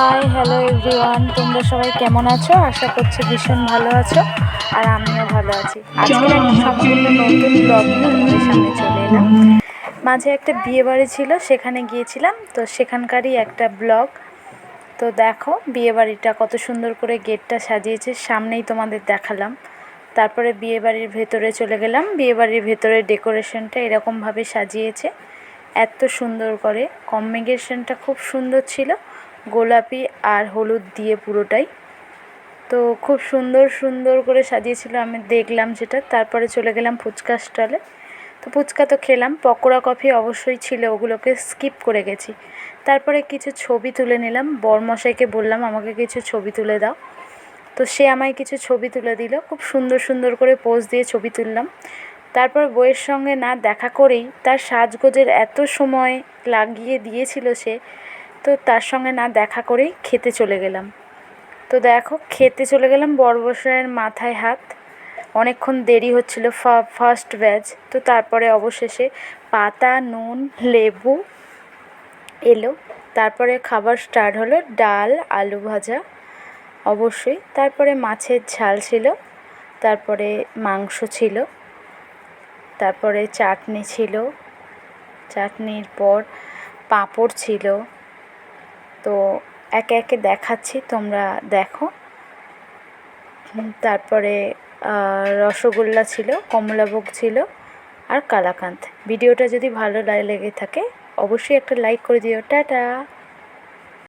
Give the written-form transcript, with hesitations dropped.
Hi hello everyone, তোমরা সবাই কেমন আছো? আশা করছি ভীষণ ভালো আছো আর আমিও ভালো আছি। আজকের একটা সম্পূর্ণ নতুন ব্লগ নিয়ে তোমাদের সামনে চলে এলাম। মাঝে একটা বিয়ে বাড়ি ছিল, সেখানে গিয়েছিলাম, তো সেখানকারই একটা ব্লগ। তো দেখো বিয়ে বাড়িটা কত সুন্দর করে গেটটা সাজিয়েছে, সামনেই তোমাদের দেখালাম। তারপরে বিয়ে বাড়ির ভেতরে চলে গেলাম। বিয়ে বাড়ির ভেতরে ডেকোরেশনটা এরকমভাবে সাজিয়েছে, এত সুন্দর করে। কম্বিনেশনটা খুব সুন্দর ছিল, গোলাপি আর হলুদ দিয়ে পুরোটাই। তো খুব সুন্দর সুন্দর করে সাজিয়েছিল, আমি দেখলাম সেটা। তারপরে চলে গেলাম ফুচকা স্টলে। তো ফুচকা তো খেলাম, পকোড়া কফি অবশ্যই ছিল, ওগুলোকে স্কিপ করে গেছি। তারপরে কিছু ছবি তুলে নিলাম, বরমশাইকে বললাম আমাকে কিছু ছবি তুলে দাও। তো সে আমায় কিছু ছবি তুলে দিল, খুব সুন্দর সুন্দর করে পোজ দিয়ে ছবি তুললাম। তারপর বউয়ের সঙ্গে না দেখা করেই তার সাজগোজের এত সময় লাগিয়ে দিয়েছিল সে, তো তার সঙ্গে না দেখা করেই খেতে চলে গেলাম। তো দেখো খেতে চলে গেলাম, বরমশাইয়ের মাথায় হাত। অনেকক্ষণ দেরি হচ্ছিল, ফার্স্ট ব্যাচ। তো তারপরে অবশেষে পাতা, নুন, লেবু এলো। তারপরে খাবার স্টার্ট হলো, ডাল, আলু ভাজা অবশ্যই, তারপরে মাছের ঝাল ছিল, তারপরে মাংস ছিল, তারপরে চাটনি ছিল, চাটনির পর পাঁপড় ছিল। তো একে একে দেখাচ্ছি, তোমরা দেখো। তারপরে রসগোল্লা ছিল, কমলাভোগ ছিল আর কালাকাঁদ। ভিডিওটা যদি ভালো লেগে থাকে অবশ্যই একটা লাইক করে দিও। টাটা।